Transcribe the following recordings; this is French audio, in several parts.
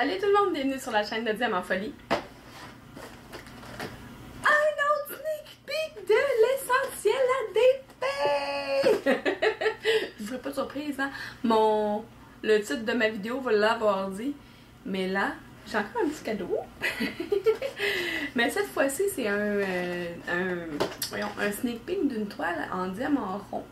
Salut tout le monde, bienvenue sur la chaîne de Diamant Folie. Un autre sneak peek de l'essentiel ADP! Je vous ferai pas de surprise, hein? Le titre de ma vidéo va l'avoir dit. Mais là, j'ai encore un petit cadeau. Mais cette fois-ci, c'est un sneak peek d'une toile en diamant rond.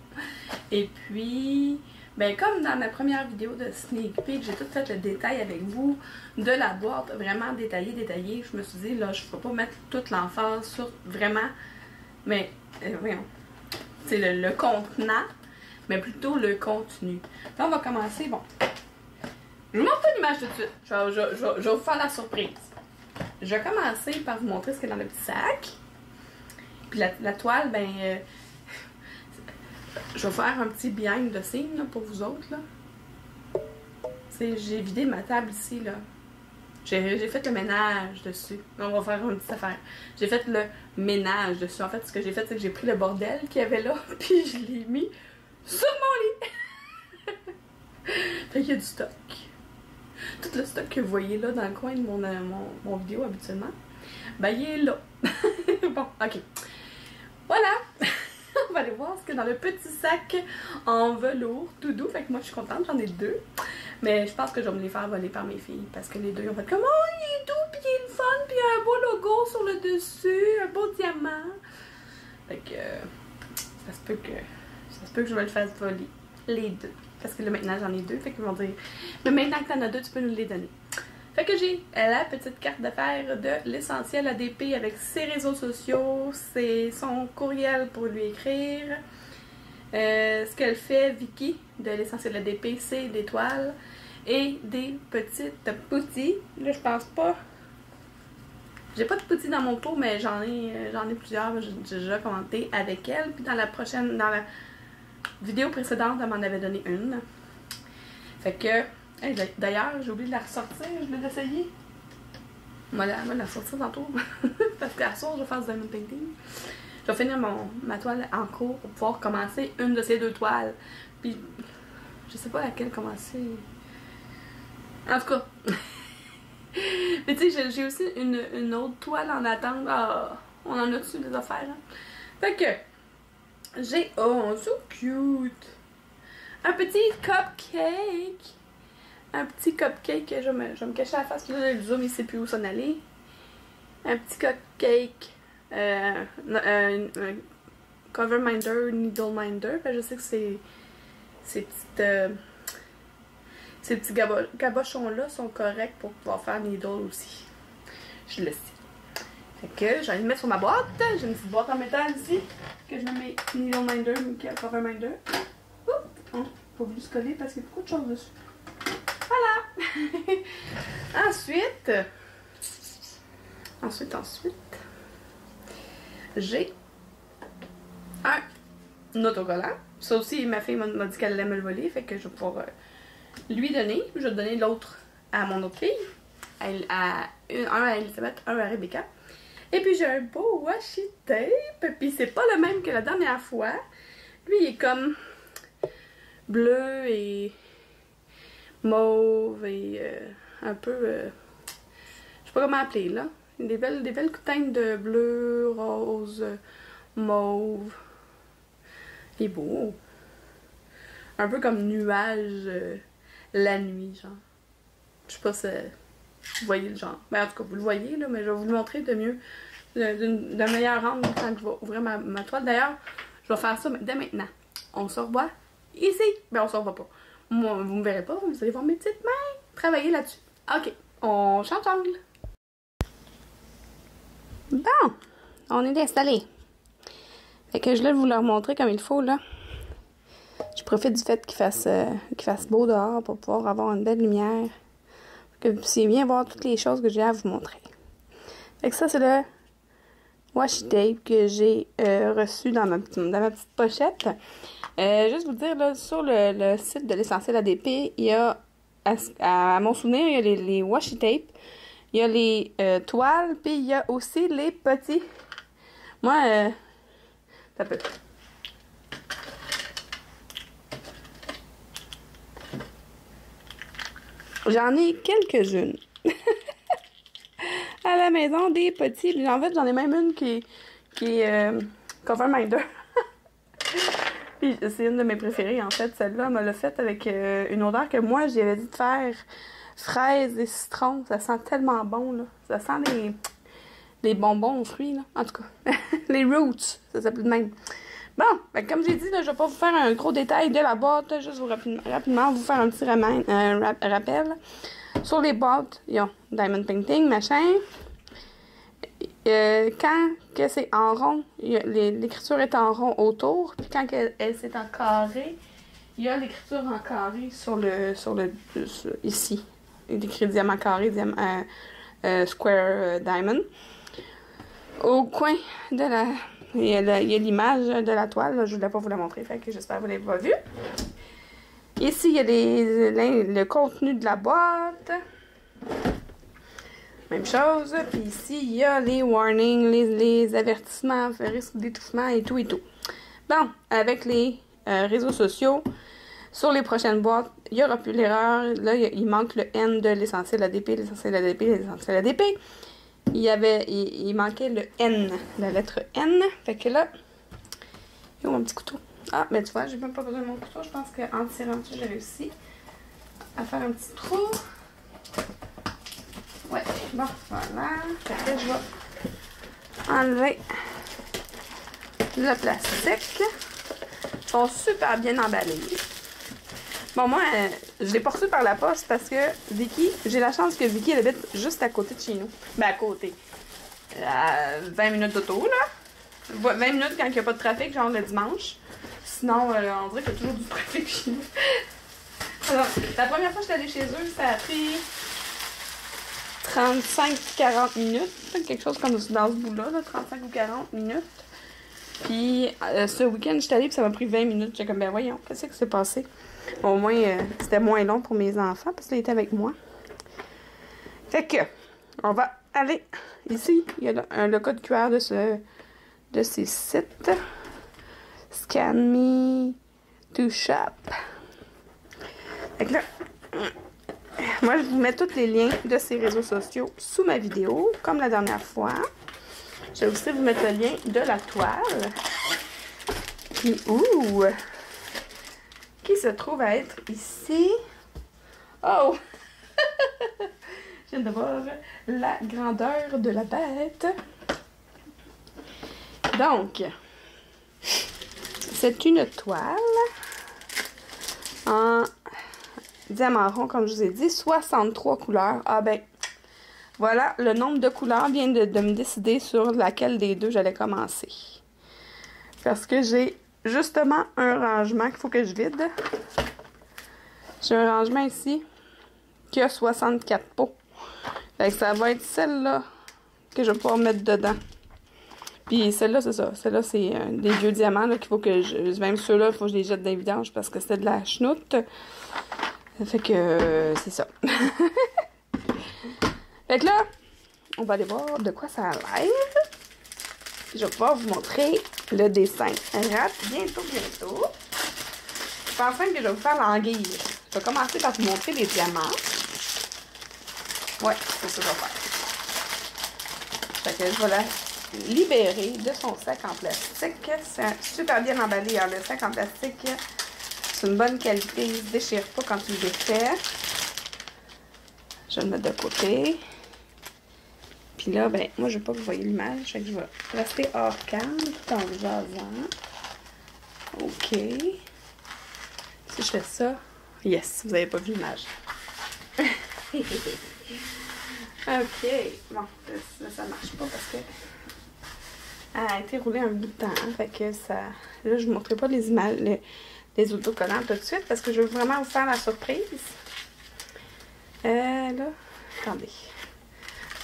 Et puis... ben comme dans ma première vidéo de sneak peek, j'ai tout fait le détail avec vous de la boîte, vraiment détaillé. Je me suis dit, là, je ne peux pas mettre toute l'emphase sur vraiment, mais voyons, c'est le contenant, mais plutôt le contenu. Là, on va commencer, bon, je vous montre pas l'image tout de suite, je vais vous faire la surprise. Je vais commencer par vous montrer ce qu'il y a dans le petit sac. Puis la toile, ben... je vais faire un petit behind the scene là, pour vous autres. J'ai vidé ma table ici. Là. J'ai fait le ménage dessus. On va faire une petite affaire. J'ai fait le ménage dessus. En fait, ce que j'ai fait, c'est que j'ai pris le bordel qu'il y avait là, puis je l'ai mis sur mon lit. Fait qu'il y a du stock. Tout le stock que vous voyez là dans le coin de mon vidéo habituellement, ben il est là. Bon, ok. Voilà. On va aller voir ce qu'il y a dans le petit sac en velours tout doux. Fait que moi je suis contente, j'en ai deux. Mais je pense que je vais me les faire voler par mes filles. Parce que les deux ils ont fait comme oh il est doux, puis il est le fun, puis il y a un beau logo sur le dessus, un beau diamant. Fait que ça se peut que je me le fasse voler. Les deux. Parce que là maintenant j'en ai deux. Fait qu'ils vont dire mais maintenant que t'en as deux, tu peux nous les donner. Fait que j'ai la petite carte d'affaires de l'essentiel ADP avec ses réseaux sociaux, son courriel pour lui écrire. Ce qu'elle fait, Vicky, de l'essentiel ADP, c'est des toiles et des petites pouties. Là, je pense pas. J'ai pas de pouties dans mon pot, mais j'en ai plusieurs. J'ai déjà commenté avec elle. Puis dans la vidéo précédente, elle m'en avait donné une. Fait que. Hey, d'ailleurs, j'ai oublié de la ressortir, je voulais l'essayer. Je vais la ressortir tantôt. Parce qu'à soir, je vais faire du diamond painting. Je vais finir ma toile en cours pour pouvoir commencer une de ces deux toiles. Puis, je sais pas laquelle commencer. En tout cas. Mais tu sais, j'ai aussi une autre toile en attente. Ah, on en a dessus des affaires. Hein? Fait que, j'ai. Oh, so cute! Un petit cupcake! Un petit cupcake, je vais me cacher la face, là, le zoom il sait plus où s'en aller. Un petit cupcake, cover minder, needle minder. Ben, je sais que ces petits cabochons-là sont corrects pour pouvoir faire needle aussi. Je le sais. Fait que j'allais le mettre sur ma boîte. J'ai une petite boîte en métal ici, que je mets mes needle minder, mes cover minder. Oups! Oh, pas voulu se coller parce qu'il y a beaucoup de choses dessus. Voilà! Ensuite, j'ai un autocollant. Ça aussi, ma fille m'a dit qu'elle allait me le voler, fait que je vais pouvoir lui donner. Je vais donner l'autre à mon autre fille, un à Elisabeth, un à Rebecca. Et puis j'ai un beau washi tape, puis c'est pas le même que la dernière fois. Lui, il est comme bleu et mauve et un peu je sais pas comment appeler là, des belles teintes de bleu, rose, mauve. Il est beau, un peu comme nuage la nuit, genre. Je sais pas si vous voyez le genre, mais en tout cas vous le voyez là, mais je vais vous le montrer de mieux, d'un meilleur angle quand je vais ouvrir ma toile. D'ailleurs je vais faire ça dès maintenant. On se revoit ici, ben on se revoit pas. Moi, vous me verrez pas, vous allez voir mes petites mains travailler là-dessus. Ok, on change d'angle. Bon, on est installé. Fait que je vais vous leur montrer comme il faut, là. Je profite du fait qu'il fasse beau dehors pour pouvoir avoir une belle lumière. Que vous puissiez bien voir toutes les choses que j'ai à vous montrer. Fait que ça, c'est le washi tape que j'ai reçu dans ma petite pochette. Juste vous dire, là, sur le site de l'essentiel ADP, il y a, à mon souvenir, il y a les washi tape, il y a les toiles, puis il y a aussi les petits. Moi, ça peut. J'en ai quelques-unes. à la maison des petits. En fait, j'en ai même une qui est cover minder. Puis c'est une de mes préférées, en fait. Celle-là, elle me l'a faite avec une odeur que moi, j'avais dit de faire fraises et citron. Ça sent tellement bon, là. Ça sent les bonbons aux fruits, là. En tout cas, les roots, ça s'appelle de même. Bon, ben, comme j'ai dit, là, je vais pas vous faire un gros détail de la boîte, là, juste rapidement vous faire un petit rappel. Sur les boîtes, il y a Diamond Painting, machin. Quand que c'est en rond, l'écriture est en rond autour, puis quand elle c'est en carré, il y a l'écriture en carré sur ici. Il est écrit diamant carré, square diamond. Au coin de il y a l'image de la toile, là, je voulais pas vous la montrer, fait que j'espère que vous l'avez pas vue. Ici, il y a le contenu de la boîte. Même chose. Puis ici, il y a les warnings, les avertissements, risque d'étouffement et tout et tout. Bon, avec les réseaux sociaux, sur les prochaines boîtes, il n'y aura plus l'erreur. Là, il manque le N de l'essentiel ADP, l'essentiel ADP, l'essentiel ADP. Il manquait le N, la lettre N. Fait que là, il y a mon petit couteau. Ah, mais tu vois, j'ai même pas besoin de mon couteau. Je pense qu'en tirant dessus, j'ai réussi à faire un petit trou. Ouais, bon, voilà. Fait que je vais enlever le plastique. Ils sont super bien emballés. Bon, moi, je l'ai pas reçu par la poste parce que Vicky, j'ai la chance que Vicky, elle habite juste à côté de chez nous. Ben, à côté. 20 minutes d'auto, là. 20 minutes quand il n'y a pas de trafic, genre le dimanche. Sinon, on dirait qu'il y a toujours du trafic chez nous. Alors, la première fois que je suis allée chez eux, ça a pris 35-40 minutes. Quelque chose comme dans ce bout-là, 35 ou 40 minutes. Puis, ce week-end, je suis allée et ça m'a pris 20 minutes. J'ai comme, ben voyons, qu'est-ce qui s'est passé? Au moins, c'était moins long pour mes enfants parce qu'ils étaient avec moi. Fait que, on va aller ici. Il y a le code QR de ces sites. Scan me to shop. Fait que là, moi, je vous mets tous les liens de ces réseaux sociaux sous ma vidéo, comme la dernière fois. Je vais aussi vous mettre le lien de la toile. Qui se trouve à être ici. Oh! Je viens de voir la grandeur de la bête. Donc, c'est une toile en diamant rond, comme je vous ai dit, 63 couleurs. Ah ben, voilà, le nombre de couleurs vient de me décider sur laquelle des deux j'allais commencer. Parce que j'ai justement un rangement qu'il faut que je vide. J'ai un rangement ici qui a 64 pots. Fait que ça va être celle-là que je vais pouvoir mettre dedans. Puis celle-là, c'est ça. Celle-là, c'est des vieux diamants qu'il faut que même ceux-là, il faut que je les jette dans les vidanges parce que c'était de la chenoute. Fait que c'est ça. Fait que là, on va aller voir de quoi ça a l'air. Je vais pouvoir vous montrer le dessin. Bientôt. Je pense même que je vais vous faire l'anguille. Je vais commencer par vous montrer les diamants. Ouais, c'est ça que je vais faire. Fait que je vais la libérer de son sac en plastique. C'est super bien emballé. Hein. Le sac en plastique, c'est une bonne qualité. Il ne se déchire pas quand tu le défais. Je vais le mettre de côté. Puis là, ben, moi, je ne veux pas que vous voyez l'image. Fait que je vais rester hors cam tout en jasant. OK. Si je fais ça... Yes, vous n'avez pas vu l'image. OK. Bon, là, ça ne marche pas parce que... Elle a été roulée un bout de temps. Hein, fait que ça... Là, je ne vous montrerai pas les images, les autocollants tout de suite parce que je veux vraiment vous faire la surprise. Là, attendez.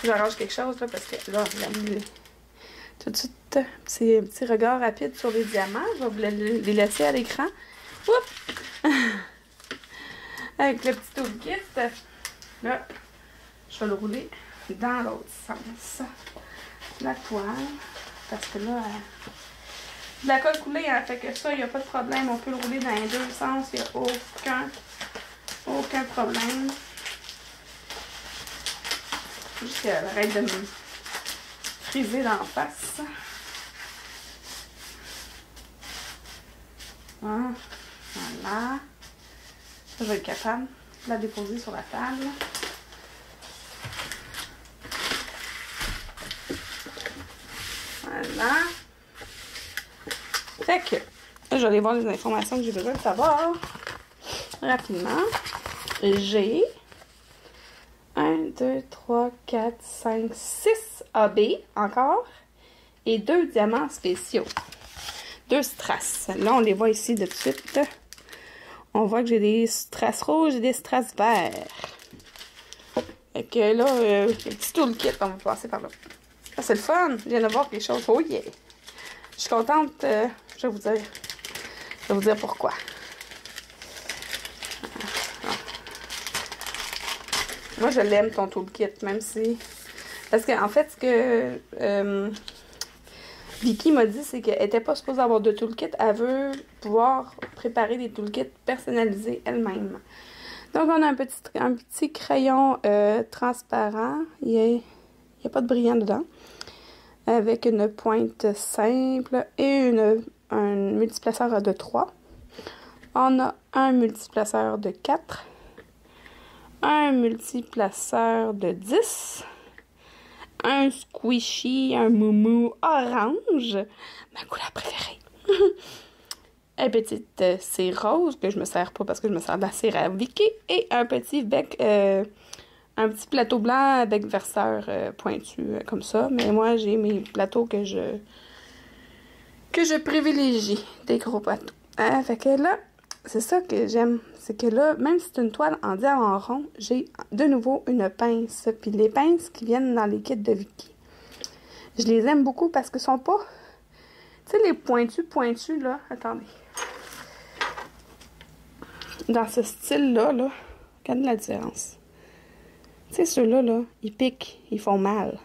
J'arrange quelque chose là parce que là, tout de suite, petit regard rapide sur les diamants. Je vais vous les laisser à l'écran. Oups! Avec le petit toolkit. Là, je vais le rouler dans l'autre sens. La toile. Parce que là, de la colle coulée, elle fait que ça, il n'y a pas de problème. On peut le rouler dans les deux sens. Il n'y a aucun problème. Juste qu'elle arrête de me friser dans la face. Voilà. Ça, je vais être capable de la déposer sur la table. Voilà. Fait que, là, je vais aller voir les informations que j'ai besoin de savoir rapidement. J'ai 1, 2, 3, 4, 5, 6 AB encore et 2 diamants spéciaux. 2 strass. Là, on les voit ici de suite. On voit que j'ai des strass rouges et des strass verts. Fait que là, le petit toolkit, on va passer par là. Ah, c'est le fun! Je viens de voir quelque chose. Oh yeah! Je suis contente. Je vais vous dire. Je vais vous dire pourquoi. Moi, je l'aime, ton toolkit, même si... Parce qu'en fait, ce que Vicky m'a dit, c'est qu'elle n'était pas supposée avoir de toolkit. Elle veut pouvoir préparer des toolkits personnalisés elle-même. Donc, on a un petit crayon transparent. Il n'y a pas de brillant dedans. Avec une pointe simple et un multiplaceur de 3. On a un multiplaceur de 4. Un multiplaceur de 10. Un squishy, un moumou orange. Ma couleur préférée. Un petit cire rose que je me sers pas parce que je me sers de la cire à Vicky. Et un petit bec... un petit plateau blanc avec verseur pointu comme ça. Mais moi, j'ai mes plateaux que je privilégie. Des gros plateaux. Hein? Fait que là, c'est ça que j'aime. C'est que là, même si c'est une toile en diamant rond, j'ai de nouveau une pince. Puis les pinces qui viennent dans les kits de Vicky. Je les aime beaucoup parce que sont pas... Tu sais, les pointus, là. Attendez. Dans ce style-là, là, regardez la différence. Tu sais, ceux-là, là, ils piquent, ils font mal.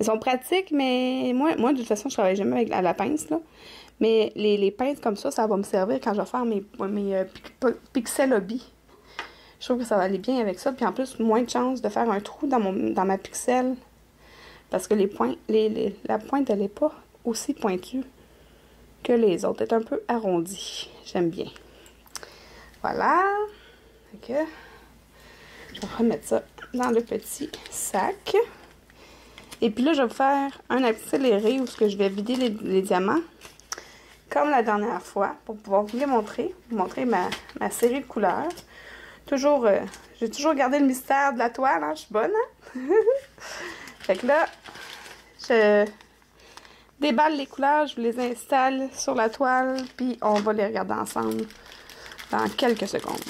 Ils sont pratiques, mais moi de toute façon, je travaille jamais avec la pince, là. Mais les pinces comme ça va me servir quand je vais faire mes pixel hobby. Je trouve que ça va aller bien avec ça. Puis en plus, moins de chances de faire un trou dans ma pixel. Parce que la pointe, elle n'est pas aussi pointue que les autres. Elle est un peu arrondie. J'aime bien. Voilà. Ok. Je vais remettre ça dans le petit sac. Et puis là, je vais vous faire un accéléré où je vais vider les diamants. Comme la dernière fois, pour pouvoir vous les montrer. Vous montrer ma série de couleurs. Toujours, j'ai toujours gardé le mystère de la toile, hein? Je suis bonne, hein? Fait que là, je déballe les couleurs, je vous les installe sur la toile, puis on va les regarder ensemble dans quelques secondes.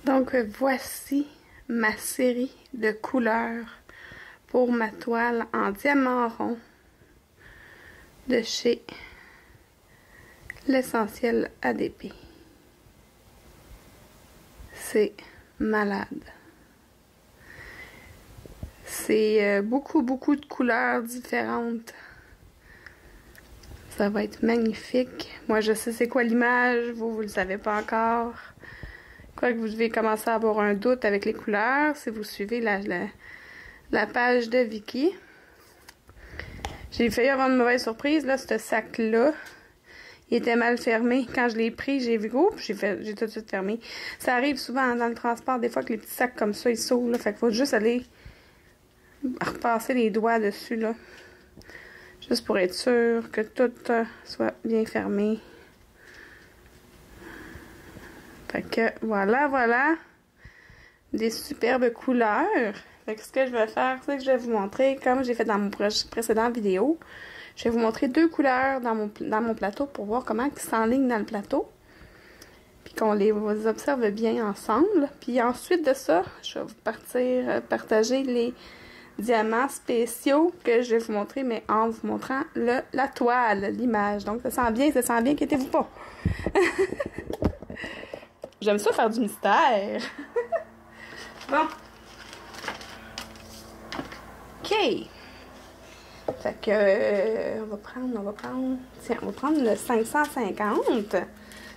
Donc, voici ma série de couleurs pour ma toile en diamant rond de chez l'Essentiel ADP. C'est malade. C'est beaucoup de couleurs différentes. Ça va être magnifique. Moi, je sais c'est quoi l'image. Vous le savez pas encore. Quoi que vous devez commencer à avoir un doute avec les couleurs si vous suivez la page de Vicky. J'ai failli avoir une mauvaise surprise. Là, ce sac-là, il était mal fermé. Quand je l'ai pris, j'ai vu, oups, j'ai tout de suite fermé. Ça arrive souvent dans le transport, des fois que les petits sacs comme ça, ils s'ouvrent. Là, fait qu'il faut juste aller repasser les doigts dessus, là. Juste pour être sûr que tout soit bien fermé. Fait que voilà. Des superbes couleurs. Fait que ce que je vais faire, c'est que je vais vous montrer, comme j'ai fait dans mon précédent vidéo, je vais vous montrer 2 couleurs dans mon plateau pour voir comment ils s'enlignent dans le plateau. Puis qu'on les observe bien ensemble. Puis ensuite de ça, je vais vous partager les diamants spéciaux que je vais vous montrer, mais en vous montrant la toile, l'image. Donc ça sent bien, inquiétez-vous pas. J'aime ça faire du mystère. Bon. OK. Fait que, on va prendre le 550.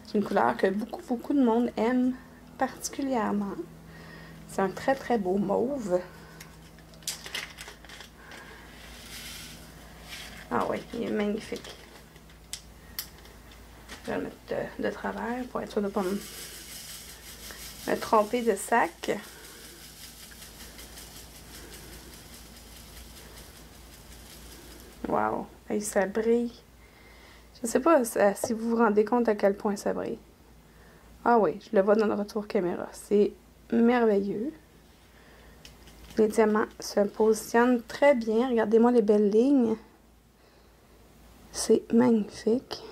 C'est une couleur que beaucoup de monde aime particulièrement. C'est un très, très beau mauve. Ah oui, il est magnifique. Je vais le mettre de travers pour être sûr de ne pas me tromper de sac. Wow! Et ça brille. Je sais pas si vous vous rendez compte à quel point ça brille. Ah oui, je le vois dans le retour caméra. C'est merveilleux. Les diamants se positionnent très bien. Regardez-moi les belles lignes. C'est magnifique.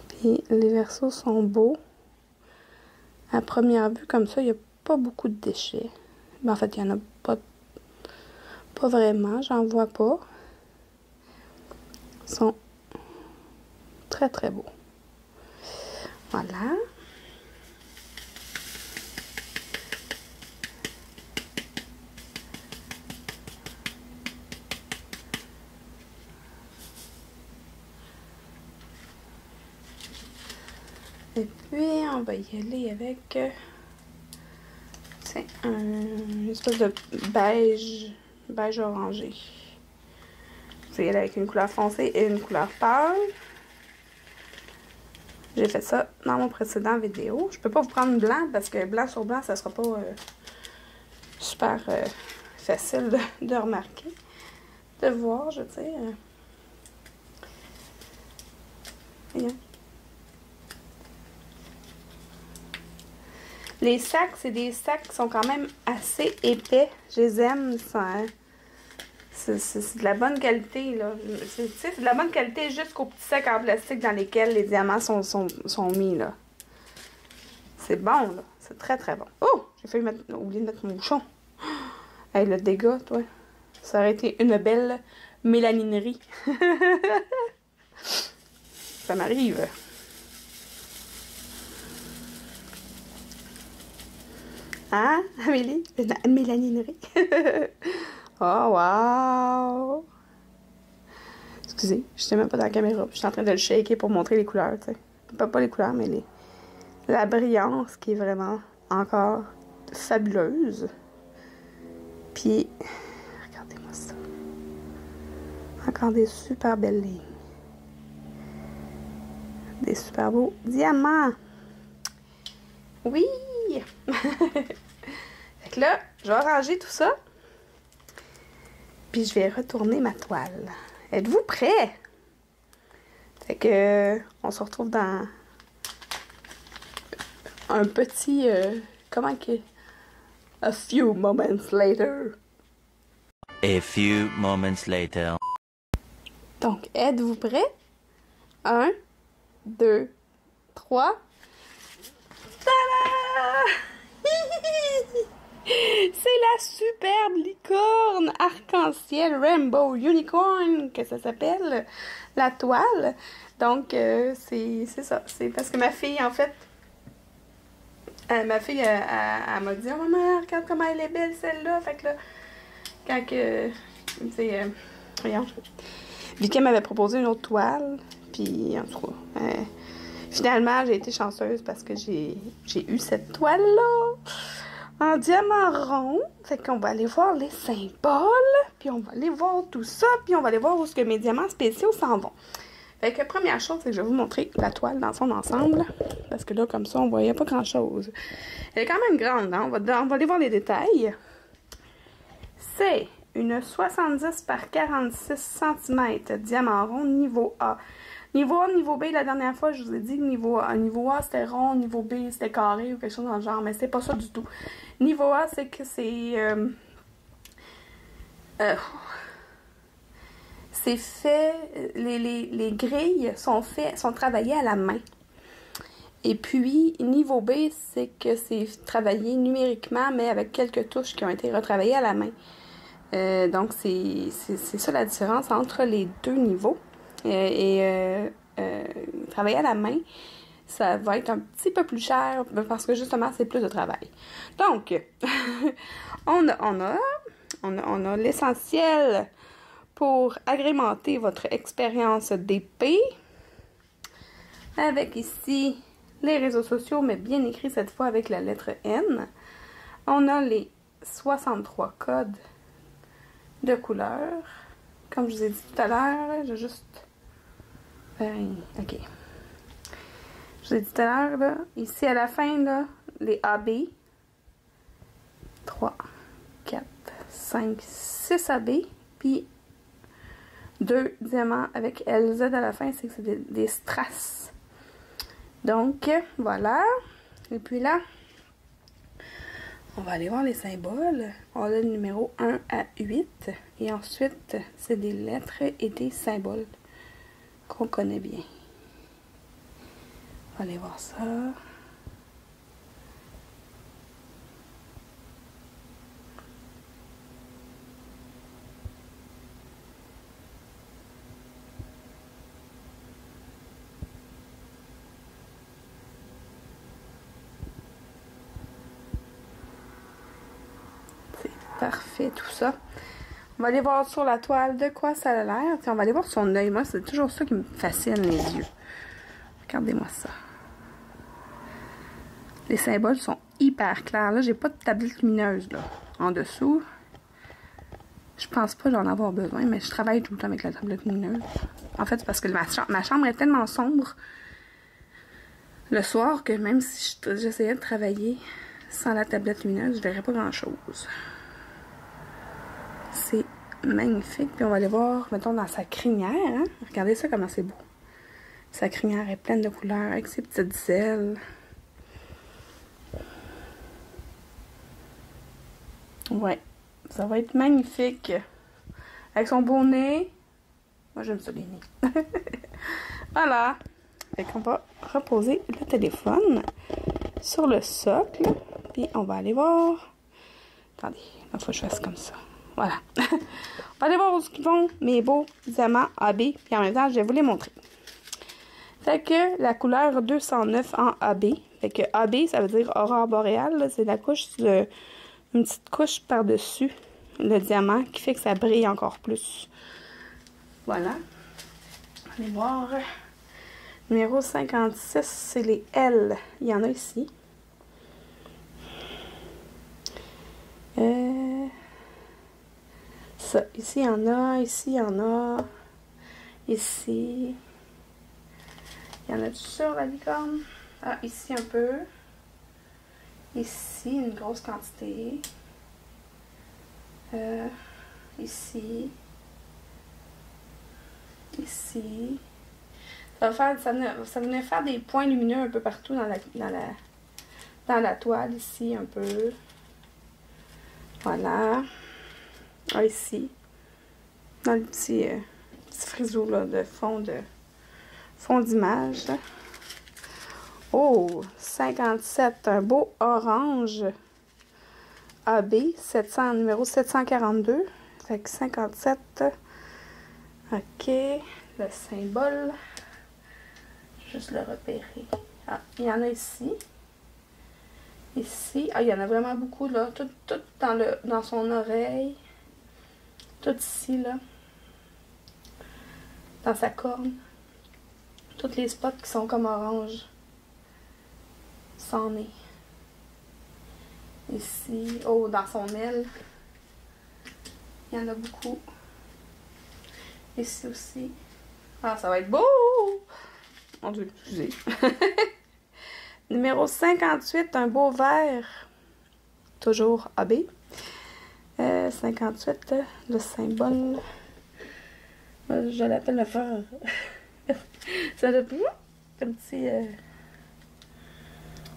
Puis les versos sont beaux. À première vue, comme ça, il n'y a pas beaucoup de déchets. Mais en fait, il n'y en a pas vraiment. J'en vois pas. Ils sont très, très beaux. Voilà. Et puis, on va y aller avec une espèce de beige orangé. Je vais y aller avec une couleur foncée et une couleur pâle. J'ai fait ça dans mon précédent vidéo. Je peux pas vous prendre blanc parce que blanc sur blanc, ça sera pas super facile de remarquer, de voir, je veux dire. Voyons. Les sacs, c'est des sacs qui sont quand même assez épais. Je les aime. C'est de la bonne qualité, là. C'est de la bonne qualité jusqu'aux petits sacs en plastique dans lesquels les diamants sont mis, là. C'est bon, là. C'est très, très bon. Oh! J'ai failli oublier de mettre mon bouchon. Hey, le dégât, toi. Ça aurait été une belle mélaninerie. Ça m'arrive. Hein, Amélie? Une mélaninerie. Oh, wow! Excusez, je sais même pas dans la caméra. Je suis en train de le shaker pour montrer les couleurs, tu sais. Pas les couleurs, mais la brillance qui est vraiment encore fabuleuse. Puis, regardez-moi ça. Encore des super belles lignes. Des super beaux diamants. Oui! Fait que là, je vais ranger tout ça. Puis je vais retourner ma toile. Êtes-vous prêts? Fait que on se retrouve dans un petit comment que a few moments later. A few moments later. Donc, êtes-vous prêts? 1, 2, 3. Tada! C'est la superbe licorne arc-en-ciel Rainbow Unicorn que ça s'appelle, la toile. Donc, c'est ça. C'est parce que ma fille, en fait, elle m'a dit « Oh maman, regarde comment elle est belle celle-là! » Fait que là, quand que, tu sais, voyons, Vika m'avait proposé une autre toile, puis en tout cas, finalement, j'ai été chanceuse parce que j'ai eu cette toile-là en diamant rond. Fait qu'on va aller voir les symboles, puis on va aller voir tout ça, puis on va aller voir où est-ce que mes diamants spéciaux s'en vont. Fait que première chose, c'est que je vais vous montrer la toile dans son ensemble, parce que là, comme ça, on voyait pas grand-chose. Elle est quand même grande, hein? On va aller voir les détails. C'est une 70 par 46 cm diamant rond niveau A. Niveau A, niveau B, la dernière fois, je vous ai dit que niveau A c'était rond, niveau B, c'était carré ou quelque chose dans le genre, mais c'est pas ça du tout. Niveau A, c'est que c'est fait, les grilles sont travaillées à la main. Et puis, niveau B, c'est que c'est travaillé numériquement, mais avec quelques touches qui ont été retravaillées à la main. Donc, c'est ça la différence entre les deux niveaux. Travailler à la main, ça va être un petit peu plus cher parce que justement, c'est plus de travail. Donc, on a l'essentiel pour agrémenter votre expérience d'épée. Avec ici les réseaux sociaux, mais bien écrit cette fois avec la lettre N. On a les 63 codes de couleurs. Comme je vous ai dit tout à l'heure, je vais juste... ok. Je vous ai dit tout à l'heure, là, ici à la fin, là, les AB. 3, 4, 5, 6 AB. Puis 2 diamants avec LZ à la fin, c'est que c'est des strass. Donc, voilà. Et puis là, on va aller voir les symboles. On a le numéro 1 à 8. Et ensuite, c'est des lettres et des symboles qu'on connaît bien. On va aller voir ça. Parfait, tout ça. On va aller voir sur la toile de quoi ça a l'air. On va aller voir son œil. Moi, c'est toujours ça qui me fascine, les yeux. Regardez-moi ça. Les symboles sont hyper clairs. Là, j'ai pas de tablette lumineuse, là, en dessous. Je pense pas d'en avoir besoin, mais je travaille tout le temps avec la tablette lumineuse. En fait, c'est parce que ma chambre est tellement sombre le soir que même si j'essayais de travailler sans la tablette lumineuse, je verrais pas grand-chose. C'est magnifique. Puis on va aller voir, mettons, dans sa crinière. Hein? Regardez ça, comment c'est beau. Sa crinière est pleine de couleurs avec ses petites ailes. Ouais, ça va être magnifique. Avec son beau nez. Moi, j'aime ça, les nez. Voilà. Fait qu'on va reposer le téléphone sur le socle. Puis on va aller voir. Attendez, il faut que je fasse comme ça. Voilà. On va aller voir où ils vont mes beaux diamants AB. Puis en même temps, je vais vous les montrer. Fait que la couleur 209 en AB. Fait que AB, ça veut dire aurore boréale. C'est la couche, une petite couche par-dessus le diamant qui fait que ça brille encore plus. Voilà. On va aller voir. Numéro 56, c'est les L. Il y en a ici. Ça, ici, il y en a. Ici, il y en a. Ici. Il y en a sur la licorne. Ah, ici un peu. Ici, une grosse quantité. Ici. Ici. Ça venait faire des points lumineux un peu partout dans la toile, ici un peu. Voilà. Ah, ici. Dans le petit frisou là, de fond d'image. Oh, 57, un beau orange AB, 700, numéro 742. Fait que 57. OK. Le symbole. Juste le repérer. Ah, il y en a ici. Ici. Ah, il y en a vraiment beaucoup, là. Tout dans son oreille. Tout ici, là. Dans sa corne. Tous les spots qui sont comme orange. Son nez. Ici. Oh, dans son aile. Il y en a beaucoup. Ici aussi. Ah, ça va être beau! Mon Dieu, excusez. Numéro 58, un beau vert. Toujours AB. 58, le symbole. Je l'appelle le phare. Ça a un petit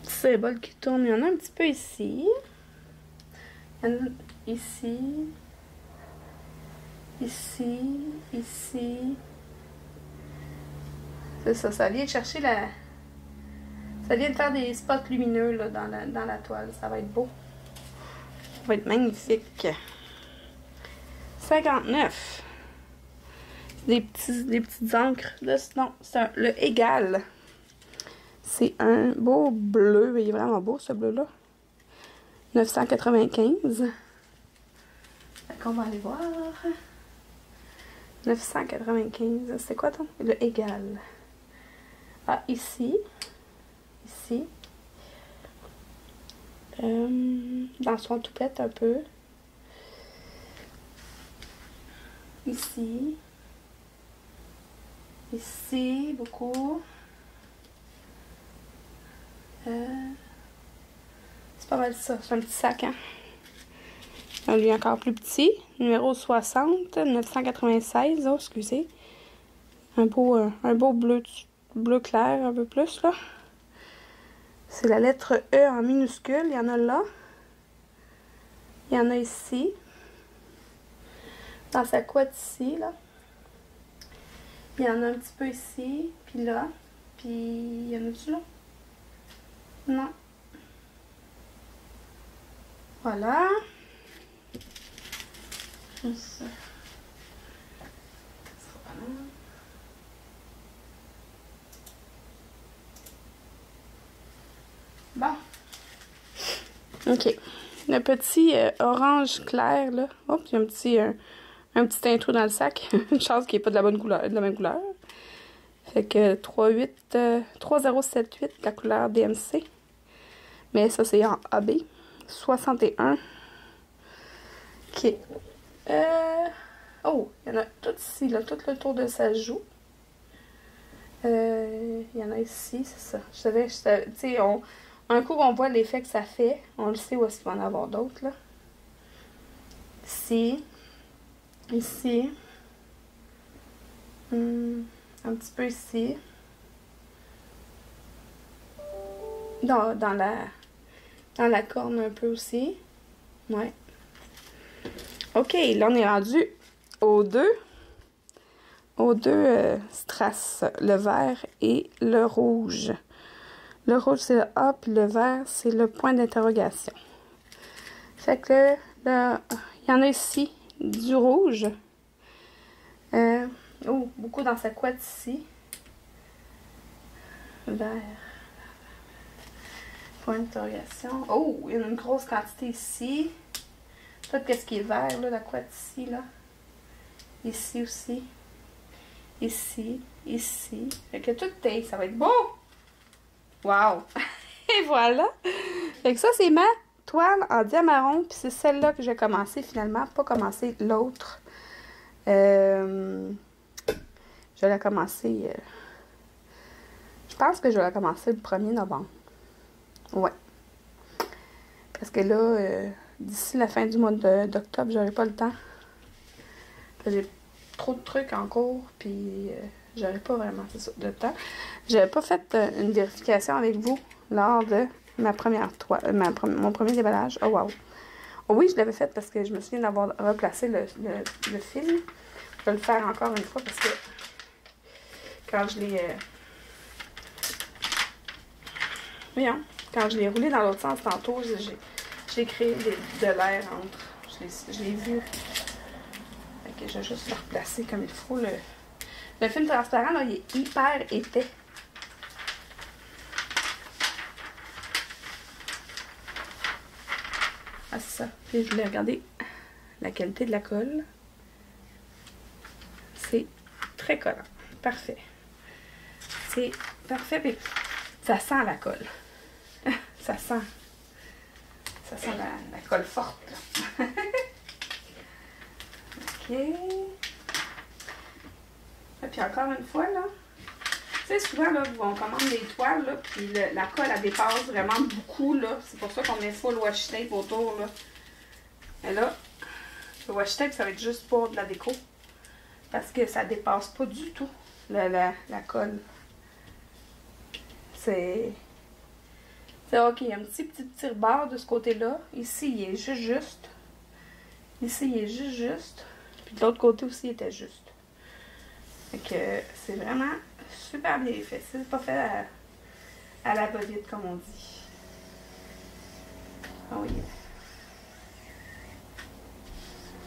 symbole qui tourne. Il y en a un petit peu ici. Il y en a ici. Ici. Ici. C'est ça, ça vient chercher la... Ça vient de faire des spots lumineux là, dans la toile. Ça va être beau. Ça va être magnifique. 59. Des petites encres. Là, non, c'est le égal. C'est un beau bleu. Il est vraiment beau, ce bleu-là. 995. On va aller voir. 995. C'est quoi ton? Le égal. Ah, ici. Ici. Dans son toupette un peu. Ici. Ici, beaucoup. C'est pas mal ça. C'est un petit sac, hein? Lui encore plus petit. Numéro 60, 996. Oh, excusez. Un beau bleu clair, un peu plus, là. C'est la lettre E en minuscule. Il y en a là. Il y en a ici. Dans sa couette ici, là. Il y en a un petit peu ici. Puis là. Puis, il y en a-tu là? Non. Voilà. Ça. Bon. OK. Le petit orange clair, là. Hop, il y a un petit intro dans le sac. Une chance qu'il n'est pas de la bonne couleur, de la même couleur. Fait que 3078, la couleur DMC. Mais ça, c'est en AB. 61. OK. Oh, il y en a tout ici, là, tout le tour de sa joue. Il y en a ici, c'est ça. Je savais, tu sais, un coup on voit l'effet que ça fait, on le sait où est-ce qu'il va en avoir d'autres, là. Ici. Ici. Un petit peu ici. Dans la corne un peu aussi. Ouais. OK, là on est rendu aux deux strass, le vert et le rouge. Le rouge, c'est le A, puis le vert, c'est le point d'interrogation. Fait que là, il y en a ici du rouge. Oh, beaucoup dans sa couette ici. Vert. Point d'interrogation. Oh, il y en a une grosse quantité ici. Tout ce qui est vert, là, la couette ici, là. Ici aussi. Ici, ici. Fait que tout est, ça va être beau! Wow! Et voilà! Fait que ça, c'est ma toile en diamaron. Puis c'est celle-là que j'ai commencé finalement. Pas commencé l'autre. Je l'ai commencé... je pense que je vais la commencer le 1er novembre. Ouais. Parce que là, d'ici la fin du mois d'octobre, j'aurai pas le temps. J'ai trop de trucs en cours, puis j'aurais pas vraiment le temps. J'avais pas fait une vérification avec vous lors de ma première toile, mon premier déballage. Oh wow! Oh oui, je l'avais fait parce que je me souviens d'avoir replacé le film. Je vais le faire encore une fois parce que quand je l'ai... voyons, quand je l'ai roulé dans l'autre sens tantôt, j'ai créé de l'air entre. Je l'ai vu. Fait que je vais juste le replacer comme il faut. Le film transparent, là, il est hyper épais. Ah, c'est ça. Puis je voulais regarder la qualité de la colle. C'est très collant. Parfait. C'est parfait. Puis ça sent la colle. Ça sent la colle forte. OK. Et puis encore une fois, là, tu sais, souvent, là, on commande des toiles, là, puis la colle, elle dépasse vraiment beaucoup, là. C'est pour ça qu'on met full washi tape autour, là. Et là, le washi tape, ça va être juste pour de la déco. Parce que ça dépasse pas du tout la colle. C'est OK. Il y a un petit rebord de ce côté-là. Ici, il est juste. Ici, il est juste. Puis de l'autre côté aussi, il était juste. Fait que c'est vraiment super bien fait. C'est pas fait à la bolide, comme on dit. Oh yeah.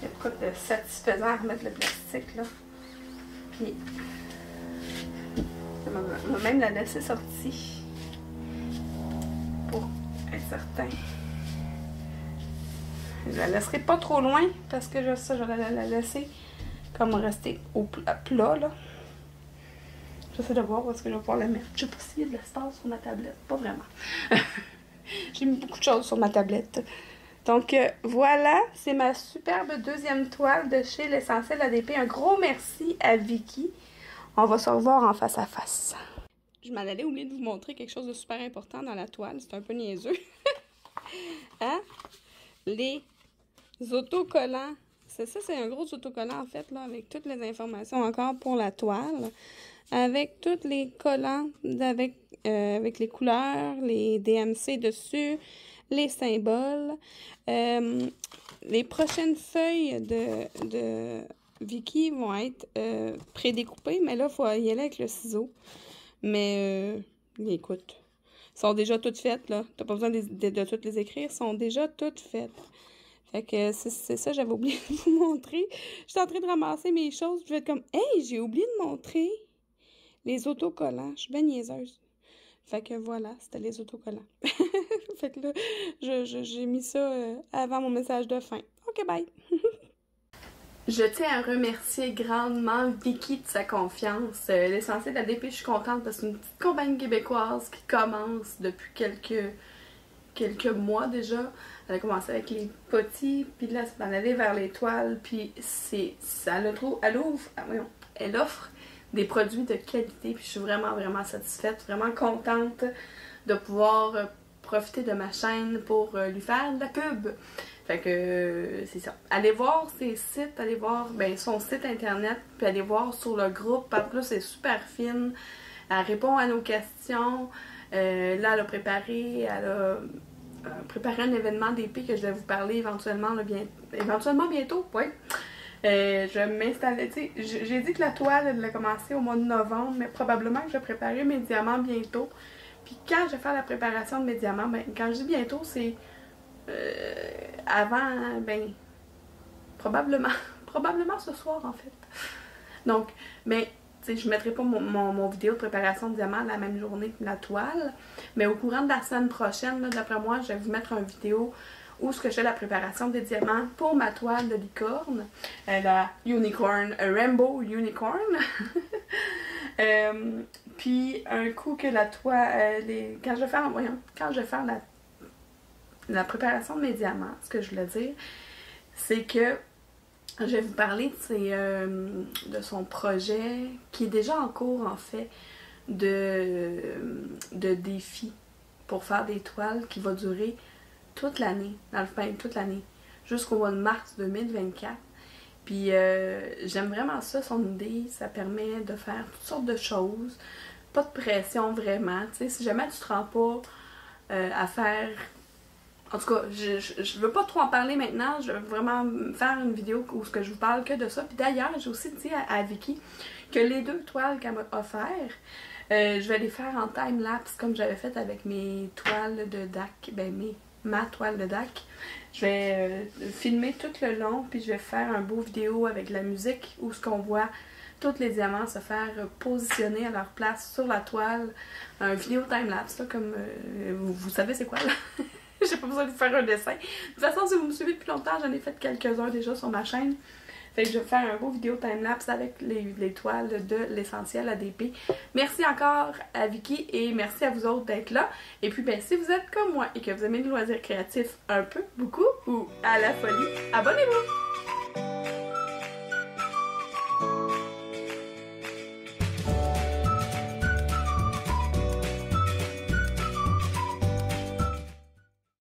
Il y a de quoi de satisfaisant à remettre le plastique, là. Puis, on va même la laisser sortie pour être certain. Je la laisserai pas trop loin parce que je vais la laisser comme rester au plat, là. J'essaie de voir où est-ce que je vais pouvoir la mettre. Je sais pas s'il y a de l'espace sur ma tablette. Pas vraiment. J'ai mis beaucoup de choses sur ma tablette. Donc voilà, c'est ma superbe deuxième toile de chez l'Essentiel ADP. Un gros merci à Vicky. On va se revoir en face à face. Je m'en allais oublier de vous montrer quelque chose de super important dans la toile. C'est un peu niaiseux. Hein? Les autocollants. C'est ça, c'est un gros autocollant en fait, là, avec toutes les informations encore pour la toile. Avec tous les collants, avec les couleurs, les DMC dessus, les symboles. Les prochaines feuilles de Vicky vont être prédécoupées, mais là, il faut y aller avec le ciseau. Mais, écoute, sont déjà toutes faites, là. T'as pas besoin de toutes les écrire, sont déjà toutes faites. Fait que c'est ça, j'avais oublié de vous montrer. J'étais en train de ramasser mes choses, je vais être comme, hey, j'ai oublié de montrer les autocollants. Je suis bien niaiseuse. Fait que voilà, c'était les autocollants. Fait que là, j'ai mis ça avant mon message de fin. OK, bye! Je tiens à remercier grandement Vicky de sa confiance. L'Essentiel ADP, je suis contente parce que c'est une petite compagnie québécoise qui commence depuis quelques mois déjà. Elle a commencé avec les petits, puis là, c'est d'en aller vers les toiles, puis elle offre des produits de qualité, puis je suis vraiment, vraiment satisfaite, vraiment contente de pouvoir profiter de ma chaîne pour lui faire de la pub. Fait que c'est ça. Allez voir ses sites, allez voir son site internet, puis allez voir sur le groupe, parce que là, c'est super fine. Elle répond à nos questions. Là, elle a préparé un événement d'épée que je vais vous parler éventuellement bientôt, ouais. Je vais m'installer, tu sais, j'ai dit que la toile, elle a commencé au mois de novembre, mais probablement que je vais préparer mes diamants bientôt. Puis quand je vais faire la préparation de mes diamants, quand je dis bientôt, c'est avant, probablement ce soir en fait. Donc, tu sais, je ne mettrai pas mon vidéo de préparation de diamants la même journée que la toile, mais au courant de la semaine prochaine, d'après moi, je vais vous mettre une vidéo où je fais la préparation des diamants pour ma toile de licorne, la Unicorn, Rainbow Unicorn. Puis un coup que la toile, quand je vais faire la préparation de mes diamants, ce que je voulais dire, c'est que je vais vous parler de son projet qui est déjà en cours en fait de défi pour faire des toiles qui va durer toute l'année, toute l'année, jusqu'au mois de mars 2024. Puis j'aime vraiment ça, son idée, ça permet de faire toutes sortes de choses, pas de pression vraiment, tu sais, si jamais tu te rends pas à faire... En tout cas, je veux pas trop en parler maintenant, je veux vraiment faire une vidéo où je vous parle que de ça. Puis d'ailleurs, j'ai aussi dit à Vicky que les 2 toiles qu'elle m'a offert, je vais les faire en time-lapse comme j'avais fait avec mes toiles de DAC, ma toile de DAC. Je vais filmer tout le long, puis je vais faire un beau vidéo avec la musique où ce qu'on voit tous les diamants se faire positionner à leur place sur la toile. Un vidéo time-lapse, comme vous savez c'est quoi là. J'ai pas besoin de vous faire un dessin. De toute façon, si vous me suivez depuis longtemps, j'en ai fait quelques-uns déjà sur ma chaîne. Fait que je vais faire un beau vidéo time-lapse avec les toiles de l'Essentiel ADP. Merci encore à Vicky et merci à vous autres d'être là. Et puis, si vous êtes comme moi et que vous aimez le loisir créatif un peu, beaucoup ou à la folie, abonnez-vous!